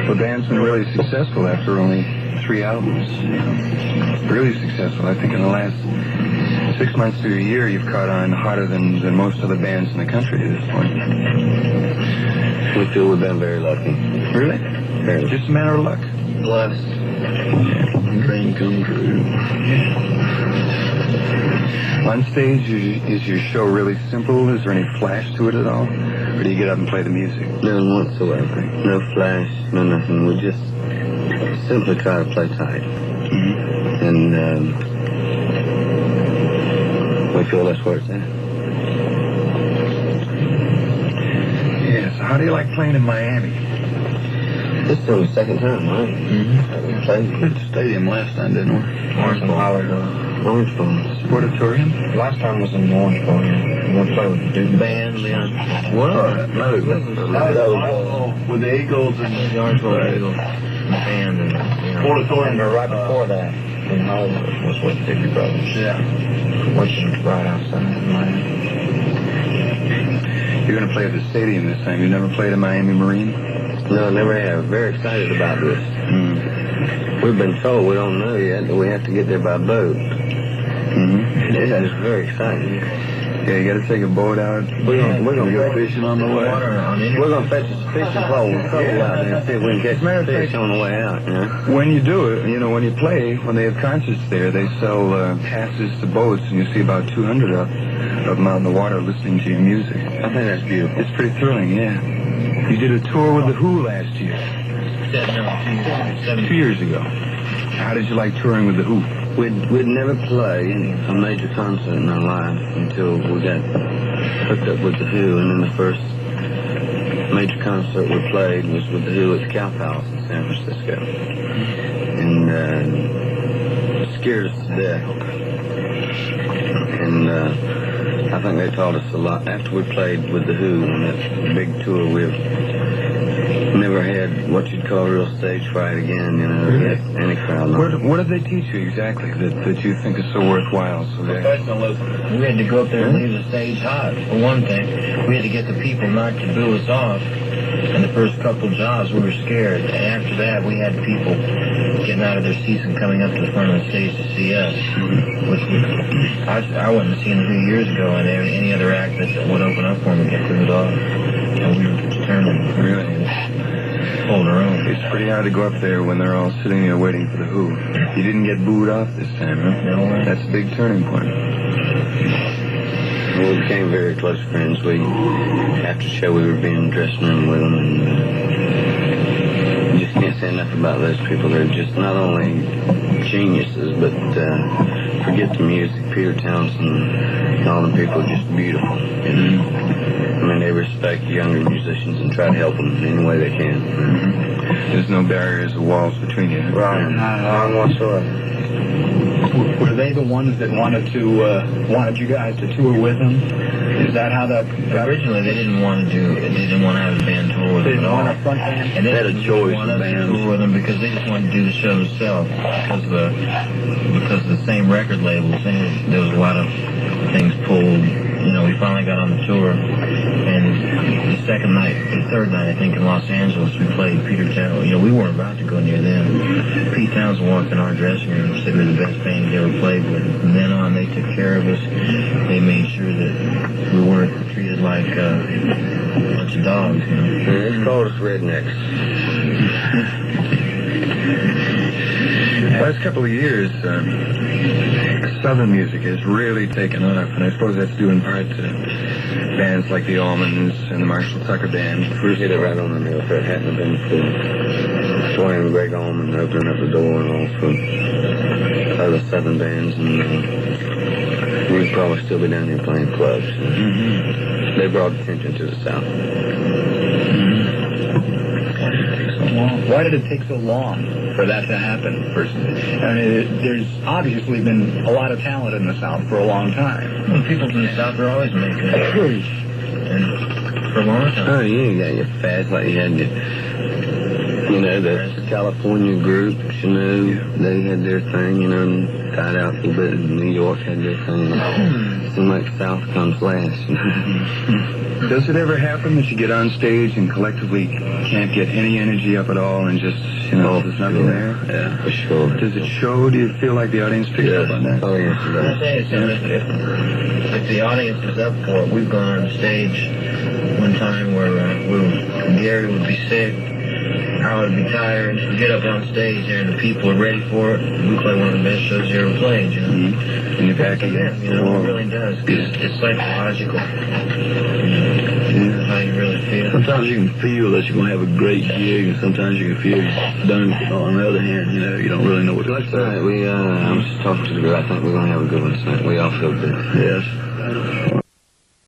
The band's been really successful after only 3 albums. Really successful. I think in the last 6 months to a year, you've caught on hotter than most other bands in the country at this point. We feel we've been very lucky. Really? Very. Just a matter of luck. Blessed. Dream come true. On stage, is your show really simple? Is there any flash to it at all? Or do you get up and play the music? None whatsoever. No flash, no nothing. We just simply try to play tight. Mm-hmm. And we feel that's where it's at. Yeah, so how do you like playing in Miami? This is the second time, right? Mm-hmm. We played At the stadium last time, didn't we? Orange Bowl. Orange Bowl. Sportatorium? Last time was in Orange Bowl, yeah. We're going to play with the Duke Band, Leon. What? No, With the Eagles and the Orange Bowl Eagles. The band and, Sportatorium. And right before that, in Hollywood, was with Digby Brothers. Yeah. Which is right outside of Miami. You're going to play at the stadium this time. You never played at Miami Marine? No, never have. Very excited about this. Mm. We've been told we don't know yet that we have to get there by boat. Mm-hmm. Yeah, it's very exciting. Yeah, you got to take a boat out. We're gonna go fishing on the way. We're gonna fetch a fishing pole and throw it out there and see if we can catch fish on the way out. You know? When you do it, when you play, when they have concerts there, they sell passes to boats, and you see about 200 of them out in the water listening to your music. I think that's beautiful. It's pretty thrilling, yeah. You did a tour with The Who last year. Yeah, 2 years ago. How did you like touring with The Who? We'd never play a major concert in our life until we got hooked up with The Who, and then the first major concert we played was with The Who at the Cow Palace in San Francisco. And it scared us to death. And I think they taught us a lot. After we played with The Who on that big tour, we've never had what you'd call real stage fright again, any crowd. What did they teach you exactly that you think is so worthwhile? Professionalism. We had to go up there and leave the stage hot. For one thing, we had to get the people not to boo us off. And the first couple jobs, we were scared. And after that, we had people getting out of their seats and coming up to the front of the stage to see us. Which I wouldn't have seen a few years ago, and any other act that would open up for them would get booed off. And we were determined to really hold our own. It's pretty hard to go up there when they're all sitting there waiting for The Who. You didn't get booed off this time, huh? No. That's a big turning point. We became very close friends. After the show, we were being in the dressing room with them, and you just can't say enough about those people. They're just not only geniuses, but forget the music. Peter Townsend and all the people are just beautiful. I mean, they respect younger musicians and try to help them in any way they can. Mm-hmm. There's no barriers or walls between you. Right. None whatsoever. Were they the ones that wanted you guys to tour with them? Is that how that? Originally, they didn't want to have a band tour with them at all. A front band? And they had a choice of bands tour with them because they just wanted to do the show themselves because the same record labels. There was a lot of things pulled. We finally got on the tour, and the third night, I think, in Los Angeles, we played Peter Townsend. We weren't about to go near them. Pete Townsend walked in our dressing room and said we were the best band he'd ever played with. From then on, they took care of us. They made sure that we weren't treated like a bunch of dogs. They called us rednecks. The last couple of years, Southern music has really taken off, and I suppose that's due in part to bands like the Allmans and the Marshall Tucker Band. First hit it right on the nail. If it hadn't been for Dwayne and Greg Allman opening up the door and all for other Southern bands, and we'd probably still be down here playing clubs. Mm-hmm. They brought attention to the South. Why did it take so long for that to happen? There's obviously been a lot of talent in the South for a long time. Well, people from the South are always making it. And for a long time. Oh, yeah, you got your fads like you had the California group, they had their thing, and died out a little bit in New York, had their thing. Seemed like the South comes last. Does it ever happen that you get on stage and collectively can't get any energy up at all and just, there's nothing there? Yeah, for sure. Does it show? Do you feel like the audience picks up on that? Oh, yes, it does. I'll tell you something, if the audience is up for it, we've gone on stage one time where Gary would be sick, I would be tired, we'd get up on stage there and the people are ready for it, we play one of the best shows you ever played, you know. And you're back again. It really does, because it's psychological. How you really feel. Sometimes you can feel that you're going to have a great gig, and sometimes you can feel you're done. On the other hand, you don't really know what to expect. Right, I was just talking to the girl. I think we're going to have a good one tonight. We all feel good. Yes.